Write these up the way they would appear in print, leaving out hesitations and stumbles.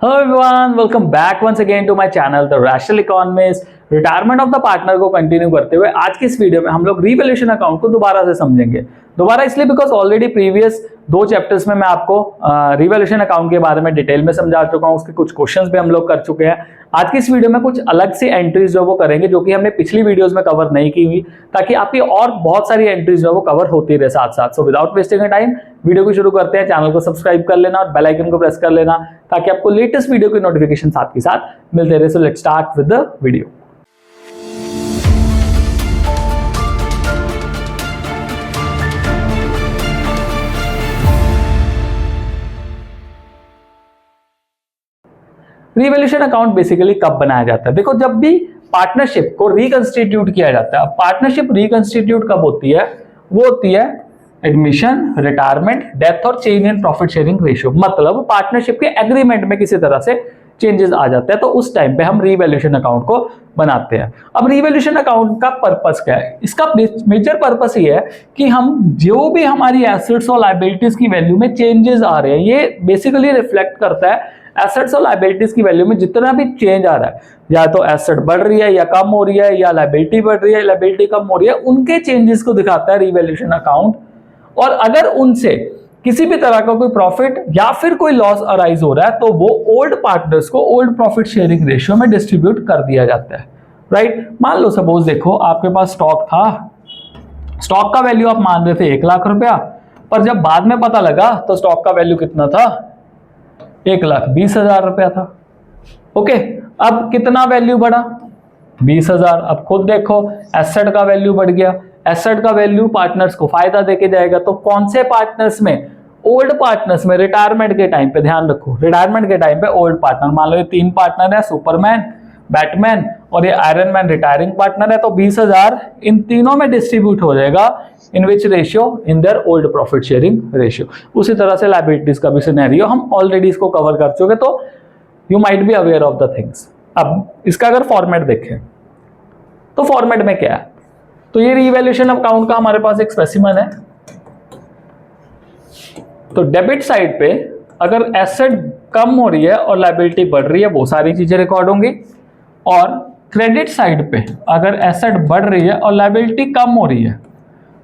Hello everyone, welcome back once again to my channel The Rational Economist। Retirement of the partner को continue करते हुए आज की इस वीडियो में हम लोग रीवैल्यूएशन अकाउंट को दोबारा से समझेंगे। दोबारा इसलिए बिकॉज ऑलरेडी प्रीवियस दो चैप्टर्स में मैं आपको रीवैल्यूएशन अकाउंट के बारे में डिटेल में समझा चुका हूं, उसके कुछ क्वेश्चंस भी हम लोग कर चुके हैं। आज की इस वीडियो में कुछ अलग सी एंट्रीज जो वो करेंगे जो कि हमने पिछली वीडियोस में कवर नहीं की हुई, ताकि आपकी और बहुत सारी एंट्रीज जो वो कवर होती रहे साथ साथ। So without wasting time video को शुरू करते हैं। चैनल को सब्सक्राइब कर लेना और बेल आइकन को प्रेस कर लेना ताकि आपको लेटेस्ट वीडियो की नोटिफिकेशन साथ के साथ मिलते रहे। So let's start with the video. Revaluation account basically कब बनाया जाता है? देखो, जब भी पार्टनरशिप को रिकंस्टिट्यूट किया जाता है। पार्टनरशिप रिकंस्टिट्यूट कब होती है? वो होती है एडमिशन, रिटायरमेंट, डेथ और change in profit sharing ratio. मतलब पार्टनरशिप के एग्रीमेंट में किसी तरह से चेंजेस आ जाते हैं, तो उस टाइम पे हम रीवैल्यूएशन अकाउंट को बनाते हैं। अब रीवैल्यूएशन अकाउंट का पर्पस क्या है? इसका मेजर पर्पस ये है कि हम जो भी हमारी एसेट्स और लायबिलिटीज की वैल्यू में चेंजेस आ रहे हैं, ये बेसिकली रिफ्लेक्ट करता है एसेट्स और लायबिलिटीज की वैल्यू में जितना भी चेंज आ रहा है, या तो एसेट बढ़ रही है या कम हो रही है, या लायबिलिटी बढ़ रही है लायबिलिटी कम हो रही है, उनके चेंजेस को दिखाता है रीवैल्यूएशन अकाउंट। और अगर उनसे किसी भी तरह का कोई प्रॉफिट या फिर कोई लॉस अराइज हो रहा है तो वो ओल्ड पार्टनर्स को ओल्ड प्रॉफिट शेयरिंग रेशियो में डिस्ट्रीब्यूट कर दिया जाता है। राइट? मान लो सपोज देखो आपके पास स्टॉक था, स्टॉक का वैल्यू आप मान रहे थे 1 लाख रुपया, पर जब बाद में पता लगा तो स्टॉक का वैल्यू कितना था? 1,20,000 रुपया था। ओके, अब कितना वैल्यू बढ़ा? 20,000। अब खुद देखो, एसेट का वैल्यू बढ़ गया। एसेट का वैल्यू पार्टनर्स को फायदा देके जाएगा। तो कौन से पार्टनर्स में? ओल्ड पार्टनर्स में। रिटायरमेंट के टाइम पे ध्यान रखो, रिटायरमेंट के टाइम पे ओल्ड पार्टनर, मान लो ये 3 पार्टनर है, सुपरमैन, बैटमैन और ये आयरन मैन रिटायरिंग पार्टनर है, तो 20,000 इन तीनों में डिस्ट्रीब्यूट हो जाएगा। In which ratio? In their old profit sharing ratio. उसी तरह से लायबिलिटीज का भी सिनेरियो हम ऑलरेडी इसको कवर कर चुके, तो you might be aware of the things. अब इसका अगर फॉर्मेट देखें तो फॉर्मेट में क्या है? तो ये रीवैल्यूएशन अकाउंट का हमारे पास एक स्पेसिमन है। तो डेबिट साइड पे अगर एसेट कम हो रही है और लायबिलिटी बढ़ रही है, वो सारी चीजें रिकॉर्ड होंगी। और क्रेडिट साइड पे अगर एसेट बढ़ रही है और लायबिलिटी कम हो रही है,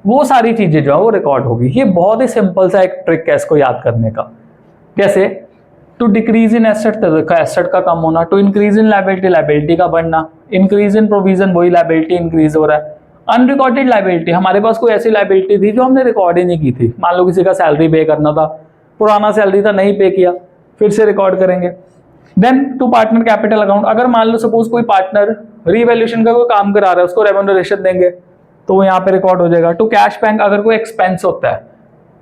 वो सारी चीजें जो है वो रिकॉर्ड होगी। ये बहुत ही सिंपल सा एक ट्रिक है इसको याद करने का। कैसे? To decrease in asset, asset का कम होना, to increase in liability, liability का बढ़ना, इंक्रीज इन प्रोविजन, वही लायबिलिटी इंक्रीज हो रहा है। अनरिकॉर्डेड लायबिलिटी, हमारे पास कोई ऐसी लायबिलिटी थी जो हमने रिकॉर्ड ही नहीं की थी। मान लो किसी का सैलरी पे करना था, पुराना सैलरी था, नहीं पे किया, फिर से रिकॉर्ड करेंगे। Then to partner capital account, अगर मान लो सपोज कोई पार्टनर रीवैल्यूएशन का कोई काम करा रहा है, उसको रेम्यूनरेशन देंगे तो वो यहाँ पे रिकॉर्ड हो जाएगा। टू कैश बैंक, अगर कोई एक्सपेंस होता है,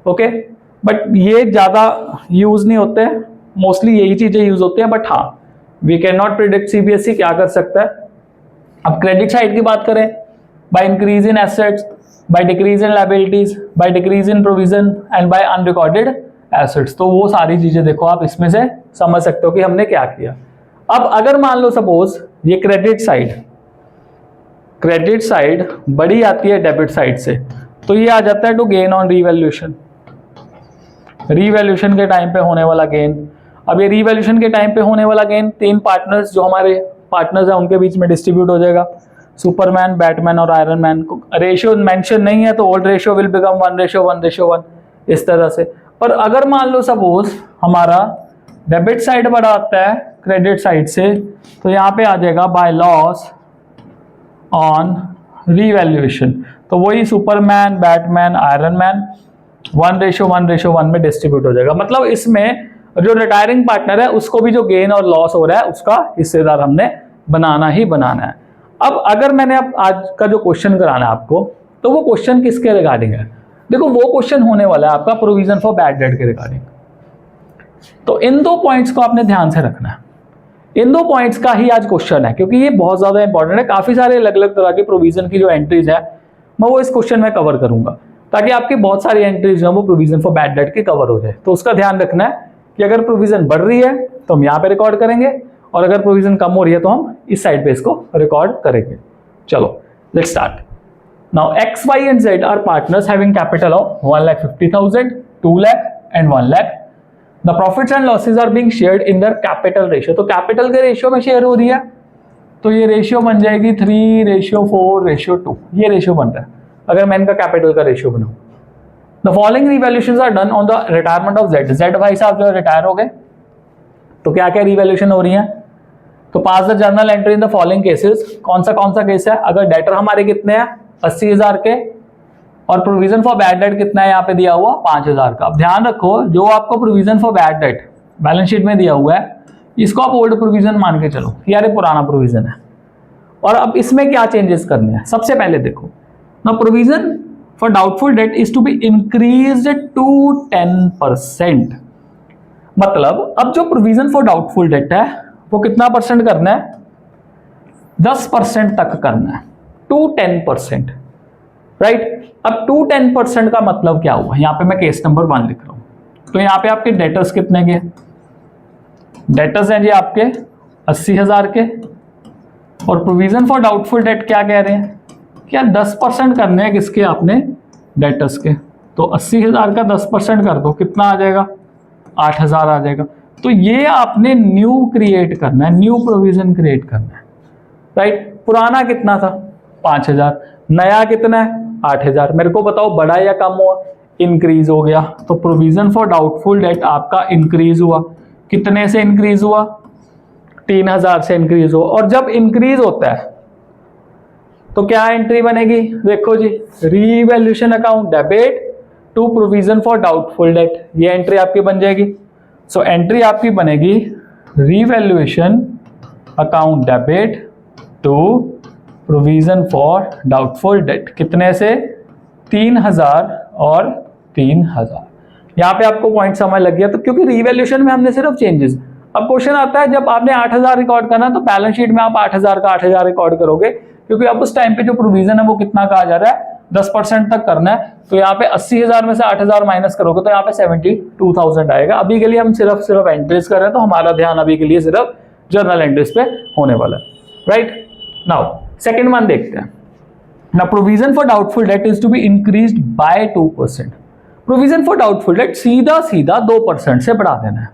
ओके, बट ये ज्यादा यूज नहीं होते हैं, मोस्टली यही चीजें यूज होती हैं। बट हाँ, we can not predict, CBSE क्या कर सकता है। अब क्रेडिट साइड की बात करें, by increase in assets, by decrease in liabilities, by decrease in provision and by unrecorded assets। तो वो सारी चीजें देखो आप इसमें से समझ सकते हो कि हमने क्या किया। अब अगर मान लो सपोज ये क्रेडिट साइड बड़ी आती है डेबिट साइड से, तो ये आ जाता है to gain on revaluation, revaluation के टाइम पे होने वाला गेन। अब ये रीवैल्यूएशन के टाइम पे होने वाला गेन 3 पार्टनर्स जो हमारे पार्टनर्स है उनके बीच में डिस्ट्रीब्यूट हो जाएगा, सुपरमैन, बैटमैन और आयरन मैन। रेशियो मेंशन नहीं है तो ओल्ड रेशियो विल बिकम 1:1:1 इस तरह से। पर अगर मान लो सपोज हमारा डेबिट साइड बड़ा आता है क्रेडिट साइड से, तो यहाँ पे आ जाएगा बाय लॉस ऑन रीवैल्यूएशन। तो वही सुपरमैन, बैटमैन, आयरन मैन 1:1:1 में डिस्ट्रीब्यूट हो जाएगा। मतलब इसमें जो रिटायरिंग पार्टनर है उसको भी जो गेन और लॉस हो रहा है उसका हिस्सेदार हमने बनाना ही बनाना है। अब अगर मैंने अब आज का जो क्वेश्चन कराना है आपको, तो वो क्वेश्चन किसके रिगार्डिंग है? देखो, वो क्वेश्चन होने वाला है आपका प्रोविजन फॉर बैड डेट के रिगार्डिंग। तो इन 2 पॉइंट्स को आपने ध्यान से रखना है। इन 2 पॉइंट्स का ही आज क्वेश्चन है, क्योंकि ये बहुत ज्यादा इंपॉर्टेंट है। काफी सारे अलग अलग तरह के प्रोविजन की जो एंट्रीज है मैं वो इस क्वेश्चन में कवर करूंगा, ताकि आपकी बहुत सारी एंट्रीज जो वो प्रोविजन फॉर बैड डेट के कवर हो जाए। तो उसका ध्यान रखना है कि अगर प्रोविजन बढ़ रही है तो हम यहाँ पे रिकॉर्ड करेंगे, और अगर प्रोविजन कम हो रही है तो हम इस साइड पे इसको रिकॉर्ड करेंगे। चलो let's start. Now X, Y and Z are partners having capital of 1,50,000, 2 lakh and 1 lakh। The profits and losses are being shared in the capital ratio, तो कैपिटल के रेशियो में शेयर हो रही है, तो ये रेशियो बन जाएगी 3:4:2, ये रेशियो बन रहा है अगर मैं इनका कैपिटल का रेशियो बनाऊं। The following revaluations are done on the retirement of Z, Z भाई साहब जो रिटायर हो गए, तो क्या क्या रिवैल्यूएशन हो रही है, तो pass the journal entry in the following cases, कौन सा केस है, अगर डेटर हमारे कितने हैं 80,000 के और प्रोविजन फॉर बैड डेट कितना है यहाँ पे दिया हुआ 5,000 का। अब ध्यान रखो जो आपको provision for bad date balance sheet में दिया हुआ है इसको आप ओल्ड प्रोविजन मान के चलो, यार ये पुराना प्रोविजन है, और अब इसमें क्या चेंजेस करने हैं। सबसे पहले देखो ना, provision for doubtful debt is to be increased to 10%, मतलब अब जो प्रोविजन फॉर डाउटफुल डेट है वो कितना परसेंट करना है, 10% तक करना है, टू 10%, राइट। अब टू 10% का मतलब क्या हुआ, यहां पे मैं केस नंबर 1 लिख रहा हूं, तो यहां पे आपके डेटर्स कितने के, डेटर्स हैं जी आपके 80,000 के, और प्रोविजन फॉर डाउटफुल डेट क्या कह रहे हैं, क्या 10% करने हैं किसके, आपने डेटर्स के, तो 80,000 का 10% कर दो, कितना आ जाएगा 8,000 आ जाएगा। तो ये आपने न्यू क्रिएट करना है, न्यू प्रोविजन क्रिएट करना है, राइट। पुराना कितना था 5,000, नया कितना है 8,000, मेरे को बताओ बड़ा या कम हुआ, इंक्रीज हो गया, तो प्रोविजन फॉर डाउटफुल डेट आपका इंक्रीज हुआ, कितने से इंक्रीज हुआ 3,000 से इंक्रीज हुआ, और जब इंक्रीज होता है तो क्या एंट्री बनेगी, देखो जी, revaluation account debit to provision for doubtful debt, ये एंट्री आपकी बन जाएगी। सो एंट्री आपकी बनेगी revaluation account debit to provision for doubtful debt, कितने से 3,000 और 3,000। यहां पे आपको पॉइंट समझ लग गया, तो क्योंकि रीवैल्यूएशन में हमने सिर्फ चेंजेस, अब क्वेश्चन आता है जब आपने 8,000 रिकॉर्ड करना तो बैलेंस शीट में आप 8,000 का 8,000 रिकॉर्ड करोगे, क्योंकि अब उस टाइम पे जो प्रोविजन है वो कितना कहा जा रहा है 10% तक करना है, तो यहाँ पे 80,000 में से 8,000 माइनस करोगे तो यहाँ पे 72,000 आएगा। अभी के लिए हम सिर्फ एंट्रीज कर रहे हैं, तो हमारा ध्यान अभी के लिए सिर्फ जर्नल एंट्रीज पे होने वाला है, राइट। नाउ सेकेंड वन देखते हैं ना, provision for doubtful debt is to be increased by 2%, provision for doubtful debt सीधा 2% से बढ़ा देना है,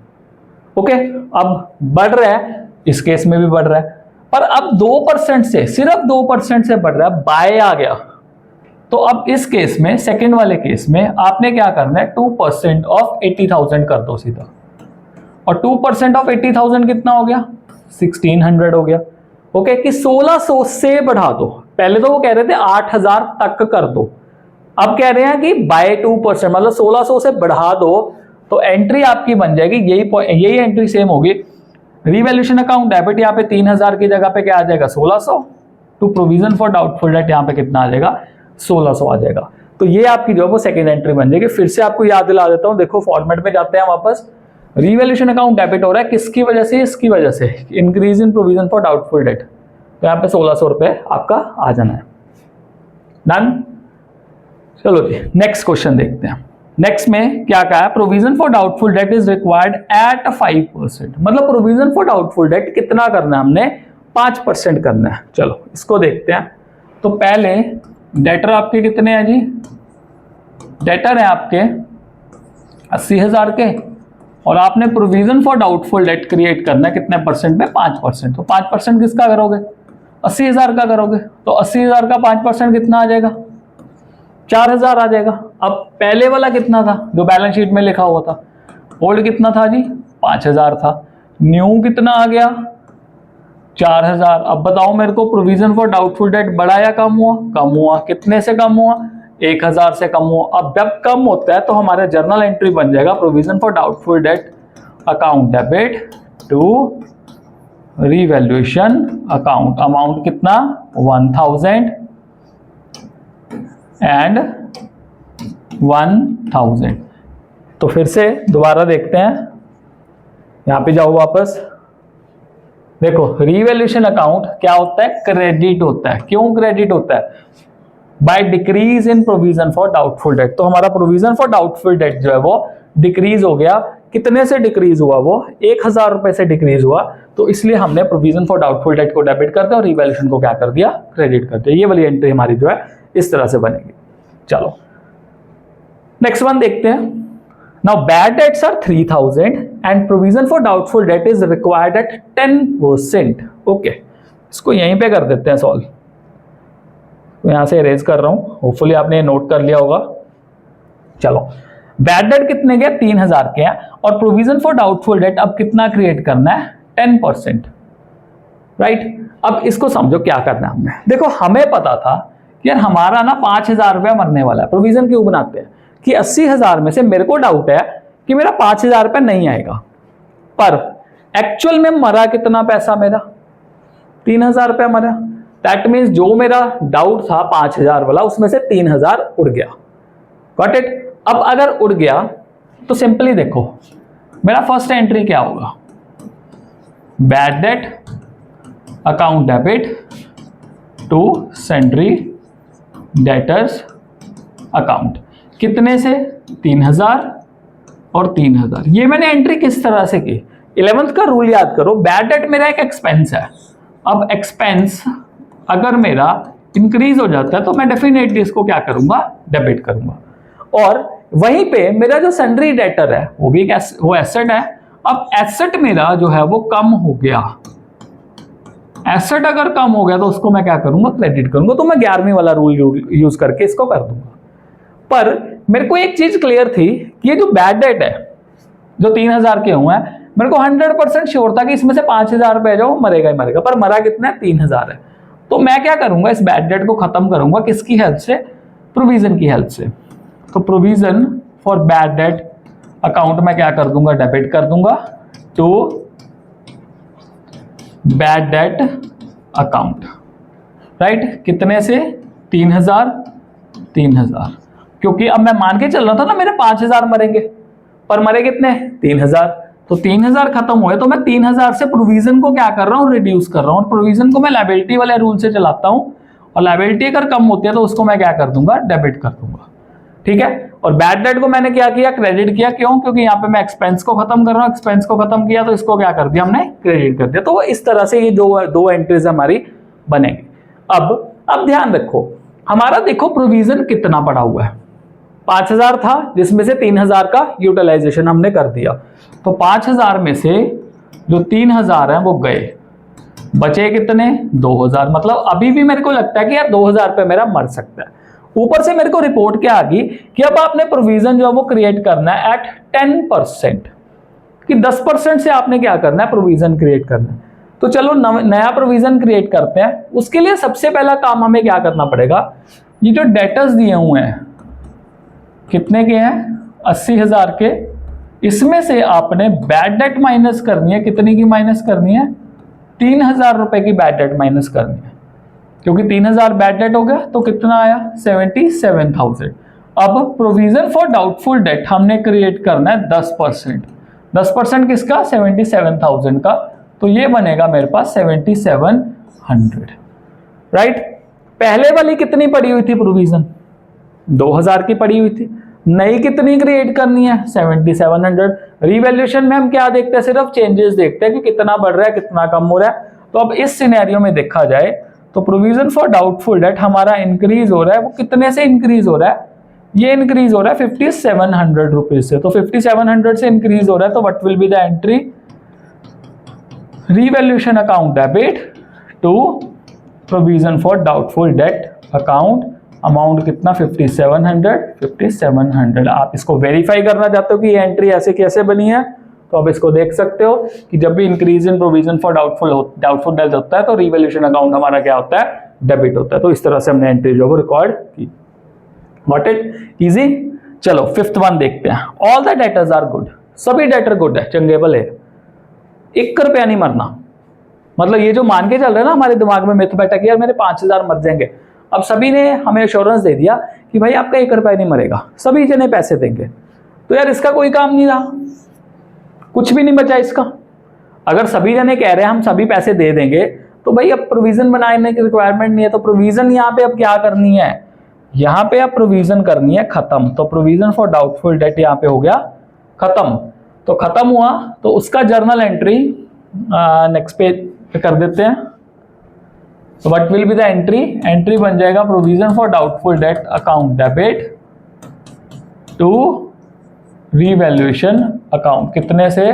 ओके। अब बढ़ रहा है, इस केस में भी बढ़ रहा है, पर अब 2% से, सिर्फ 2% से बढ़ रहा है, बाय आ गया, तो अब इस केस में, सेकंड वाले केस में आपने क्या करना है 2% ऑफ 80,000 कर दो सीधा, और 2% ऑफ 80,000 कितना हो गया 1,600 हो गया, ओके, कि 1,600 से बढ़ा दो। पहले तो वो कह रहे थे 8,000 तक कर दो, अब कह रहे हैं कि बाय 2%, मतलब 1,600 से बढ़ा दो, तो एंट्री आपकी बन जाएगी, यही एंट्री सेम होगी, रीवैल्यूएशन अकाउंट डेबिट यहाँ पे 3,000 की जगह पे क्या आ जाएगा 1,600, to provision for doubtful debt यहाँ पे कितना आ जाएगा 1,600 आ जाएगा। तो ये आपकी जो है वो सेकंड एंट्री बन जाएगी। फिर से आपको याद दिला देता हूँ, देखो फॉर्मेट में जाते हैं वापस, रीवैल्यूएशन अकाउंट डेबिट हो रहा है किसकी वजह से, इसकी वजह से increase in provision for doubtful date, तो यहाँ पे 1,600 रुपए आपका आ जाना है। डन, चलो जी नेक्स्ट क्वेश्चन देखते हैं। नेक्स्ट में क्या कहा है, provision for doubtful debt is required eight 5%, मतलब प्रोविजन फॉर डाउटफुल डेट कितना करना है हमने 5% करना है। चलो इसको देखते हैं। तो पहले डेटर आपके कितने हैं जी, डेटर है आपके 80,000 के, और आपने provision for doubtful date create करना है कितने परसेंट पे 5%, तो 5% किसका करोगे 80,000 का करोगे, तो 80,000 का 5% कितना आ जाएगा 4,000 आ जाएगा। अब पहले वाला कितना था जो बैलेंस शीट में लिखा हुआ था, ओल्ड कितना था जी 5,000 था, न्यू कितना आ गया 4,000। अब बताओ मेरे को प्रोविजन फॉर डाउटफुल डेट बढ़ा या कम हुआ, कम हुआ, कितने से कम हुआ 1,000 से कम हुआ। अब जब कम होता है तो हमारा जर्नल एंट्री बन जाएगा provision for doubtful debt account debit to revaluation account, amount कितना 1,000 एंड 1,000। तो फिर से दोबारा देखते हैं, यहां पे जाओ वापस, देखो रीवैल्यूएशन अकाउंट क्या होता है क्रेडिट होता है। क्यों क्रेडिट होता है, by decrease in provision for doubtful date. तो हमारा प्रोविजन फॉर डाउटफुल डेट जो है वो डिक्रीज हो गया, कितने से डिक्रीज हुआ वो 1,000 रुपए से डिक्रीज हुआ, तो इसलिए हमने प्रोविजन फॉर डाउटफुल डेट को डेबिट कर दिया और रीवैल्यूएशन को क्या कर दिया क्रेडिट कर दिया। ये वाली एंट्री हमारी जो है इस तरह से बनेगी। चलो नेक्स्ट वन देखते हैं। Now bad debts are 3000 and provision for doubtful debt is required at 10%. Okay, इसको यहीं पे कर देते हैं सॉल्व. तो यहां से इरेज कर रहा हूं, होपफुली आपने नोट कर लिया होगा. चलो, बैड डेट कितने के 3000 के हैं और प्रोविजन फॉर डाउटफुल डेट अब कितना क्रिएट करना है 10%. राइट, अब इसको समझो क्या करना है हमने. देखो, हमें पता था कि यार हमारा ना 5000 रुपया मरने वाला है. प्रोविजन क्यों बनाते हैं कि 80,000 में से मेरे को डाउट है कि मेरा 5000 रुपया नहीं आएगा, पर एक्चुअल में मरा कितना पैसा मेरा 3000 रुपया मरा. दैट मीन्स जो मेरा डाउट था 5000 वाला उसमें से 3000 उड़ गया. Got it. अब अगर उड़ गया तो सिंपली देखो मेरा फर्स्ट एंट्री क्या होगा, bad debt account debit to sundry debtors account. कितने से 3000 और 3000. ये मैंने एंट्री किस तरह से की, 11th का रूल याद करो. बैड डेट मेरा एक एक्सपेंस है. अब एक्सपेंस अगर मेरा इंक्रीज हो जाता है तो मैं डेफिनेटली इसको क्या करूंगा, डेबिट करूंगा. और वहीं पे मेरा जो सैंड्री डेटर है वो भी वो एसेट है. अब एसेट मेरा जो है वो कम हो गया. एसेट अगर कम हो गया तो उसको मैं क्या करूंगा, क्रेडिट करूंगा. तो मैं 11वीं वाला रूल यूज करके इसको कर दूंगा. पर मेरे को एक चीज क्लियर थी कि ये जो बैड डेट है जो 3000 के हुए हैं, मेरे को 100% श्योर था कि इसमें से 5000 रुपए जो मरेगा ही मरेगा, पर मरा कितना है 3000 है. तो मैं क्या करूंगा, इस बैड डेट को खत्म करूंगा किसकी हेल्प से, प्रोविजन की हेल्प से. तो provision for bad debt account में क्या कर दूंगा, डेबिट कर दूंगा to bad debt account. Right, कितने से 3000, क्योंकि अब मैं मान के चल रहा था ना मेरे 5000 मरेंगे, पर मरे कितने 3000. तो 3000 खत्म हुए तो मैं 3000 से प्रोविजन को क्या कर रहा हूँ, रिड्यूस कर रहा हूँ. और प्रोविजन को मैं लायबिलिटी वाले रूल से चलाता हूँ, और लायबिलिटी अगर कम होती है तो उसको मैं क्या कर दूंगा, डेबिट कर दूंगा. ठीक है. और बैड डेट को मैंने क्या किया, क्रेडिट किया. क्यों, क्योंकि यहाँ पे मैं एक्सपेंस को खत्म कर रहा हूँ. एक्सपेंस को खत्म किया तो इसको क्या कर दिया हमने, क्रेडिट कर दिया. तो इस तरह से ये दो एंट्रीज हमारी बनेगी. अब ध्यान रखो, हमारा देखो प्रोविजन कितना पड़ा हुआ है, 5000 था जिसमें से 3000 का यूटिलाइजेशन हमने कर दिया. तो 5000 में से जो 3000 है वो गए, बचे कितने 2000. मतलब अभी भी मेरे को लगता है कि यार 2000 रुपये मेरा मर सकता है. ऊपर से मेरे को रिपोर्ट क्या आ गई कि अब आपने प्रोविजन जो है वो क्रिएट करना है एट 10%, कि 10% से आपने क्या करना है, प्रोविजन क्रिएट करना है. तो चलो नया प्रोविजन क्रिएट करते हैं. उसके लिए सबसे पहला काम हमें क्या करना पड़ेगा, ये जो डेटर्स दिए हुए हैं कितने के हैं 80,000 के, इसमें से आपने बैड डेट माइनस करनी है. कितनी की माइनस करनी है, 3000 रुपए की बैड डेट माइनस करनी है. क्योंकि 3000 बैड डेट हो गया तो कितना आया 77,000. अब प्रोविजन फॉर डाउटफुल डेट हमने क्रिएट करना है 10%. 10% किसका, 77,000 का. तो ये बनेगा मेरे पास 7700. राइट. पहले वाली कितनी पड़ी हुई थी प्रोविजन, 2000 की पड़ी हुई थी. नई कितनी क्रिएट करनी है, 7700. रिवैल्यूएशन में हम क्या देखते हैं, सिर्फ चेंजेस देखते हैं कि कितना बढ़ रहा है कितना कम हो रहा है. तो अब इस सिनेरियो में देखा जाए तो प्रोविजन फॉर डाउटफुल डेट हमारा इंक्रीज हो रहा है. वो कितने से इंक्रीज हो रहा है, ये इंक्रीज हो रहा है 5700 रुपीज से. तो 5700 से इंक्रीज हो रहा है. तो what will be the entry, revaluation account debit to provision for doubtful debt account. Amount कितना 5700. आप इसको वेरीफाई करना चाहते हो कि ये एंट्री ऐसे कैसे बनी है, तो आप इसको देख सकते हो कि जब भी increase in provision for doubtful date होता है तो रिवैल्यूएशन अकाउंट हमारा क्या होता है, डेबिट होता है. तो इस तरह से हमने एंट्री जो है रिकॉर्ड की. Got it, easy. चलो 5th वन देखते हैं. All the debtors are good. सभी डेटर गुड है, चंगेबल है, 1 रुपया नहीं मरना. मतलब ये जो मान के चल रहे हैं ना हमारे दिमाग में मिथ बैठा कि यार मेरे 5000 मर जाएंगे. अब सभी ने हमें एश्योरेंस दे दिया कि भाई आपका 1 रुपया नहीं मरेगा, सभी जने पैसे देंगे. तो यार इसका कोई काम नहीं रहा, कुछ भी नहीं बचा इसका. अगर सभी जने कह रहे हैं हम सभी पैसे दे देंगे तो भाई अब प्रोविजन बनाने की रिक्वायरमेंट नहीं है. तो प्रोविजन यहाँ पे अब क्या करनी है, यहाँ पे अब प्रोविजन करनी है खत्म. तो प्रोविजन फॉर डाउटफुल डेट यहाँ पे हो गया खत्म. तो खत्म हुआ तो उसका जर्नल एंट्री नेक्स्ट पेज पे कर देते हैं. तो what will be the entry, entry बन जाएगा provision for doubtful debt account debit to revaluation account, कितने से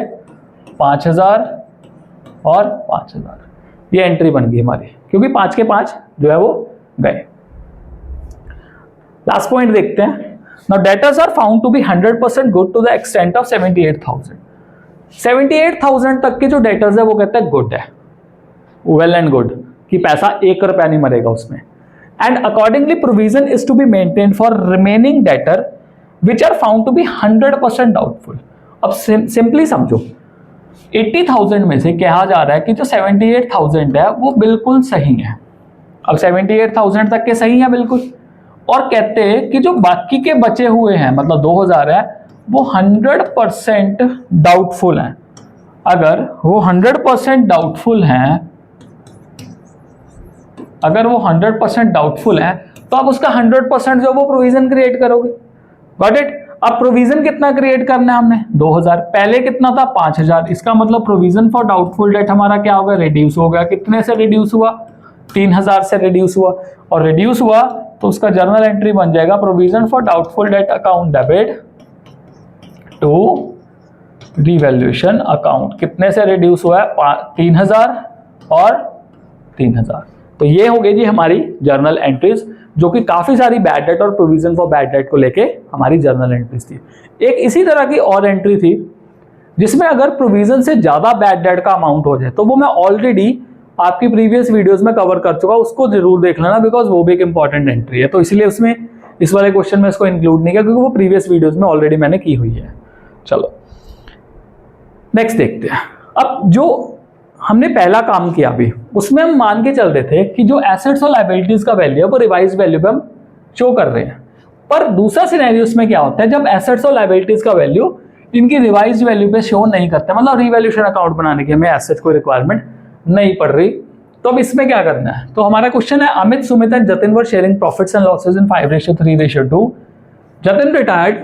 5000 और 5000, ये एंट्री बन गई हमारी, क्योंकि 5 के 5 जो है वो गए। लास्ट पॉइंट देखते हैं। Now debtors are found to be 100% good to the extent of 78,000। 78,000 तक के जो डेटर्स है वो कहते हैं गुड है, वेल एंड गुड, कि पैसा 1 रुपया नहीं मरेगा उसमें। And accordingly provision is to be maintain for remaining debtor which are found to be 100% doubtful. अब सिंपली समझो, 80,000 में से कहा जा रहा है कि जो 78,000 है वो बिल्कुल सही है। अब 78,000 तक के सही है बिल्कुल, और कहते हैं कि जो बाकी के बचे हुए हैं, मतलब 2,000 है, वो 100% डाउटफुल हैं। अगर वो 100% डाउटफुल हैं, अगर वो 100% डाउटफुल हैं, तो आप उसका 100% जो वो प्रोविजन क्रिएट करोगे। Got it? अब प्रोविजन कितना क्रिएट करना है हमने? 2,000। पहले कितना था? 5,000। इसका मतलब प्रोविजन फॉर डाउटफुल डेट हमारा क्या होगा? रिड्यूस हो गया। कितने से रिड्यूस हुआ? 3,000 से रिड्यूस हुआ। और रिड्यूस हुआ तो उसका जर्नल एंट्री बन जाएगा provision for doubtful debt account debit to revaluation account. कितने से रिड्यूस हुआ है? 3,000 और 3,000। तो ये हो गई जी हमारी जर्नल एंट्रीज, जो कि काफी सारी बैड डेट और प्रोविजन फॉर बैड डेट को लेके हमारी जर्नल एंट्रीज थी। एक इसी तरह की और एंट्री थी जिसमें अगर प्रोविजन से ज्यादा बैड डेट का अमाउंट हो जाए, तो वो मैं ऑलरेडी आपकी प्रीवियस वीडियोस में कवर कर चुका, उसको जरूर देख लेना, बिकॉज वो भी एक इंपॉर्टेंट एंट्री है। तो इसलिए उसमें इस वाले क्वेश्चन में इसको इंक्लूड नहीं किया, क्योंकि वो प्रीवियस वीडियोस में ऑलरेडी मैंने की हुई है। चलो नेक्स्ट देखते हैं। अब जो हमने पहला काम किया अभी, उसमें हम मान के चल रहे थे कि जो एसेट्स और लायबिलिटीज का वैल्यू है वो रिवाइज वैल्यू पे हम शो कर रहे हैं। पर दूसरा सिनेरियो उसमें क्या होता है, जब एसेट्स और लायबिलिटीज का वैल्यू इनकी रिवाइज वैल्यू पे शो नहीं करते, मतलब रिवैल्यूएशन अकाउंट बनाने की हमें एसेट्स को रिक्वायरमेंट नहीं पड़ रही, तो अब इसमें क्या करना है? तो हमारा क्वेश्चन है, Amit, Sumit and Jatin were sharing profits and losses in 5:3:2। Jatin retired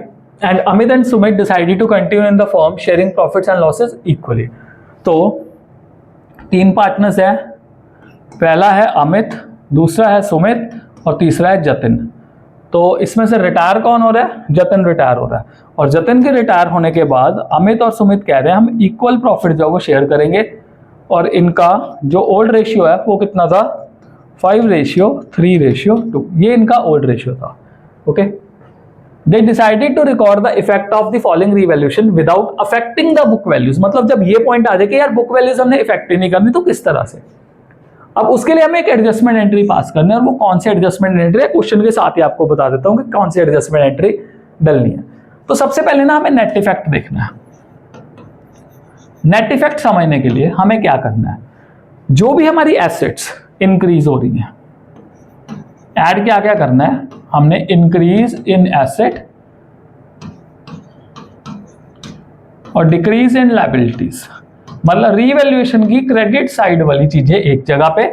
and Amit and Sumit decided to continue in the firm sharing profits and losses equally. तो 3 पार्टनर्स है, पहला है अमित, दूसरा है सुमित और तीसरा है जतिन। तो इसमें से रिटायर कौन हो रहा है? जतिन रिटायर हो रहा है। और जतिन के रिटायर होने के बाद अमित और सुमित कह रहे हैं हम इक्वल प्रॉफिट जो वो शेयर करेंगे, और इनका जो ओल्ड रेशियो है वो कितना था? 5:3:2। ये इनका ओल्ड रेशियो था। Okay, they decided to record the effect of the following revaluation without affecting the book values. मतलब जब ये पॉइंट आ जाए कि यार बुक वैल्यूज हमने इफेक्ट ही नहीं करनी, तो किस तरह से? अब उसके लिए हमें एक एडजस्टमेंट एंट्री पास करनी है, और वो कौन सी एडजस्टमेंट एंट्री है क्वेश्चन के साथ ही आपको बता देता हूं कि कौन सी एडजस्टमेंट एंट्री डलनी है। तो सबसे पहले ना हमें नेट इफेक्ट देखना है। नेट इफेक्ट समझने के लिए हमें क्या करना है, जो भी हमारी एसेट्स इंक्रीज हो रही हैं, ऐड क्या क्या करना है हमने? इंक्रीज इन एसेट और डिक्रीज इन लायबिलिटीज। मतलब रीवैल्यूएशन की क्रेडिट साइड वाली चीजें एक जगह पे,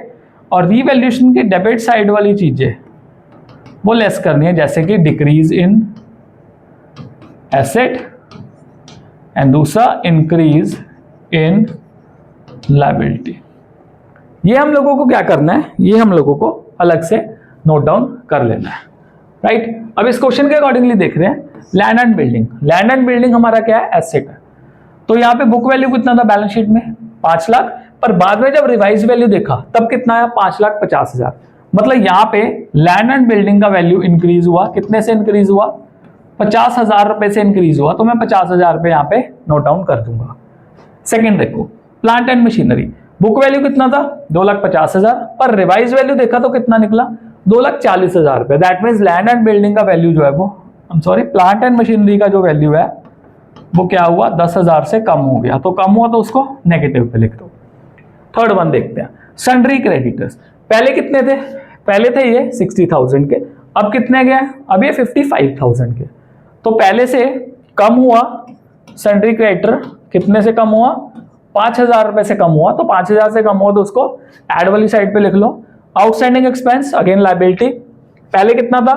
और रीवैल्यूएशन की डेबिट साइड वाली चीजें वो लेस करनी है, जैसे कि डिक्रीज इन एसेट एंड दूसरा इंक्रीज इन लायबिलिटी। ये हम लोगों को क्या करना है? ये हम लोगों को अलग से नोट डाउन कर लेना है, राइट? अब इस क्वेश्चन के अकॉर्डिंगली देख रहे हैं, land and building. Land and building हमारा क्या है? एसेट है। तो यहाँ पे बुक वैल्यू कितना था बैलेंस शीट में? 5 लाख, पर बाद में जब रिवाइज वैल्यू देखा तब कितना है? 5,50,000। मतलब यहाँ पे लैंड एंड बिल्डिंग का वैल्यू इंक्रीज हुआ। कितने से इंक्रीज हुआ? 50,000 रुपए से इंक्रीज हुआ। तो मैं 50,000 रुपए यहाँ पे नोट डाउन कर दूंगा। सेकेंड देखो, plant and machinery. Book value कितना था? 2,50,000, पर रिवाइज वैल्यू देखा तो कितना निकला? 2,40,000 रुपए। That means land and building का वैल्यू जो है वो, प्लांट एंड मशीनरी का जो वैल्यू है वो क्या हुआ? 10,000 से कम हो गया। तो कम हुआ तो उसको नेगेटिव पे लिख दो। थर्ड वन देखते हैं, सन्ड्री क्रेडिटर्स। पहले कितने थे? पहले थे ये 60,000 के, अब कितने गए? अब ये 55,000 के। तो पहले से कम हुआ सन्ड्री क्रेडिटर, कितने से कम हुआ? 5,000 रुपए से कम हुआ। तो 5,000 से कम हुआ तो उसको एड वाली साइड पे लिख लो। Outstanding expense, again liability. पहले कितना था?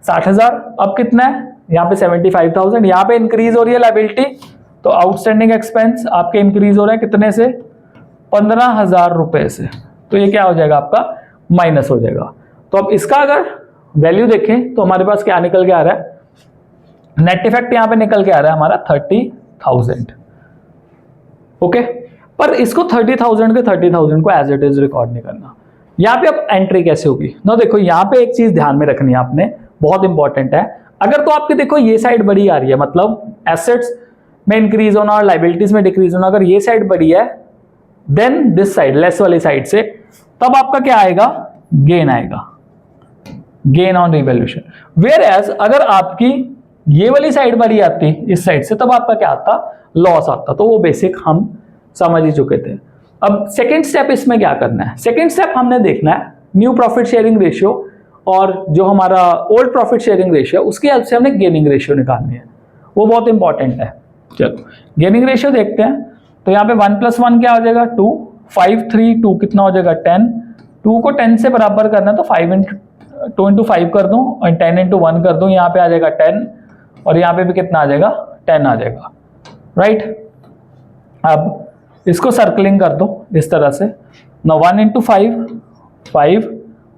60,000, अब कितना है? यहाँ पे 75,000। यहाँ पे इंक्रीज हो रही है लायबिलिटी, तो आउटस्टैंडिंग एक्सपेंस आपके इंक्रीज हो रहे हैं कितने से? 15,000 रुपए से। तो ये क्या हो जाएगा आपका? माइनस हो जाएगा। तो अब इसका अगर वैल्यू देखें तो हमारे पास क्या निकल के आ रहा है? नेट इफेक्ट यहां पे निकल के आ रहा है हमारा 30,000। ओके, पर इसको 30,000 के 30,000 को एज इट इज रिकॉर्ड नहीं करना। यहां पे अब एंट्री कैसे होगी ना, देखो यहां पे एक चीज ध्यान में रखनी है आपने, बहुत इंपॉर्टेंट है। अगर तो आपके देखो ये साइड बड़ी आ रही है, मतलब एसेट्स में इंक्रीज होना और लाइबिलिटीज में डिक्रीज होना, अगर ये साइड बड़ी है देन दिस साइड लेस वाली साइड से, तब आपका क्या आएगा, गेन आएगा, gain on revaluation. Where as अगर आपकी ये वाली साइड बड़ी आती इस साइड से, तब आपका क्या आता, लॉस आता। तो वो बेसिक हम समझ ही चुके थे। अब सेकेंड स्टेप इसमें क्या करना है, सेकेंड स्टेप हमने देखना है न्यू प्रॉफिट शेयरिंग रेशियो और जो हमारा ओल्ड प्रॉफिट शेयरिंग रेशियो, उसकी हेल्प से हमने गेनिंग रेशियो निकालनी है, वो बहुत इंपॉर्टेंट है। चलो गेनिंग रेशियो देखते हैं। तो यहाँ पे 1 + 1 क्या हो जाएगा 2, 5 3 2 कितना हो जाएगा 10, 2 को 10 से बराबर करना है तो 2 × 5 कर दूं और 10 × 1 कर दूं, यहाँ पे आ जाएगा 10 और यहाँ पे भी कितना आ जाएगा 10 आ जाएगा, राइट। अब इसको सर्कलिंग कर दो इस तरह से। ना 1 × 5 5,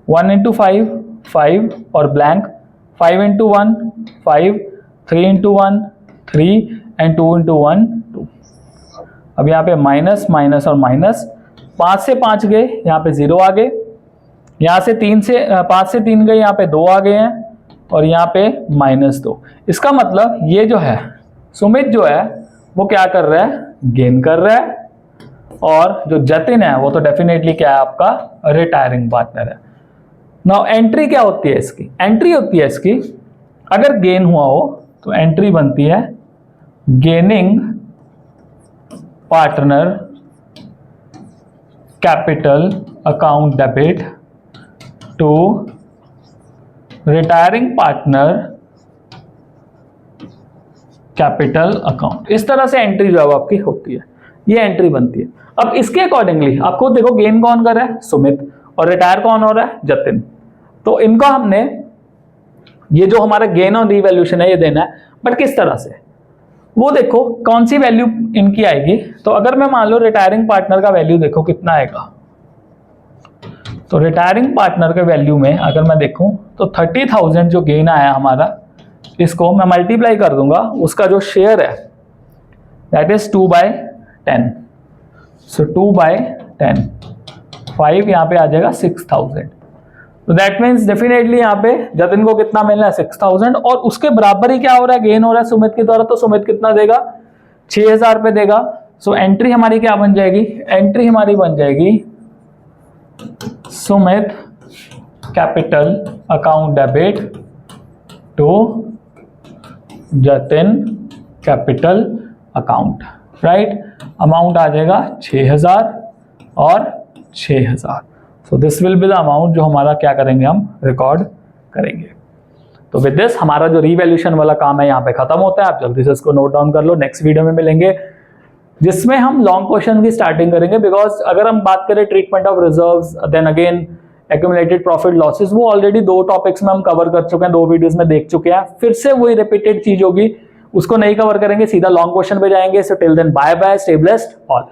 1 × 5 5 और ब्लैंक, 5 × 1 5, 3 × 1 3 एंड 2 × 1 2। अब यहाँ पे माइनस माइनस और माइनस, 5 से 5 गए यहाँ पे 0 आ गए, यहाँ से 5 से 3 गए यहाँ पे 2 आ गए हैं और यहाँ पे -2। इसका मतलब ये जो है सुमित जो है वो क्या कर रहा है, गेन कर रहा है, और जो जतिन है वो तो डेफिनेटली क्या है आपका रिटायरिंग पार्टनर है। नाउ एंट्री क्या होती है इसकी, एंट्री होती है इसकी अगर गेन हुआ हो तो एंट्री बनती है gaining partner capital account debit to retiring partner capital account. इस तरह से एंट्री जो है आपकी होती है, ये एंट्री बनती है। अब इसके अकॉर्डिंगली आपको देखो गेन कौन कर रहा है, सुमित, और रिटायर कौन हो रहा है, जतिन। तो इनको हमने ये जो हमारा गेन ऑन रिवैल्यूएशन है ये देना है, बट किस तरह से, वो देखो कौन सी वैल्यू इनकी आएगी। तो अगर मैं मान लो रिटायरिंग पार्टनर का वैल्यू देखो कितना आएगा, तो रिटायरिंग पार्टनर के वैल्यू में अगर मैं देखूं तो 30,000 जो गेन आया हमारा, इसको मैं मल्टीप्लाई कर दूंगा, उसका जो शेयर है दैट इज 2/10। सो 2/10, 5 यहाँ पे आ जाएगा 6,000। तो दैट मीन्स डेफिनेटली यहाँ पे जतिन को कितना मिलना है 6,000, और उसके बराबर ही क्या हो रहा है, गेन हो रहा है सुमित के द्वारा। तो सुमित कितना देगा, 6,000 रुपये देगा। सो एंट्री हमारी क्या बन जाएगी, एंट्री हमारी बन जाएगी Sumit capital account debit to Jatin capital account, right. Amount आ जाएगा 6,000 और 6,000। So this will be the amount जो हमारा क्या करेंगे, हम रिकॉर्ड करेंगे। तो विद दिस हमारा जो रिवैल्यूएशन वाला काम है यहाँ पे खत्म होता है। आप जल्दी से इसको नोट डाउन कर लो। नेक्स्ट वीडियो में मिलेंगे जिसमें हम लॉन्ग क्वेश्चन की स्टार्टिंग करेंगे, बिकॉज अगर हम बात करें treatment of reserves, then again accumulated profit losses, वो ऑलरेडी 2 टॉपिक्स में हम कवर कर चुके हैं, 2 वीडियोस में देख चुके हैं। फिर से वही रिपीटेड चीज होगी, उसको नहीं कवर करेंगे, सीधा लॉन्ग क्वेश्चन पे जाएंगे। So till then bye bye, stay blessed all.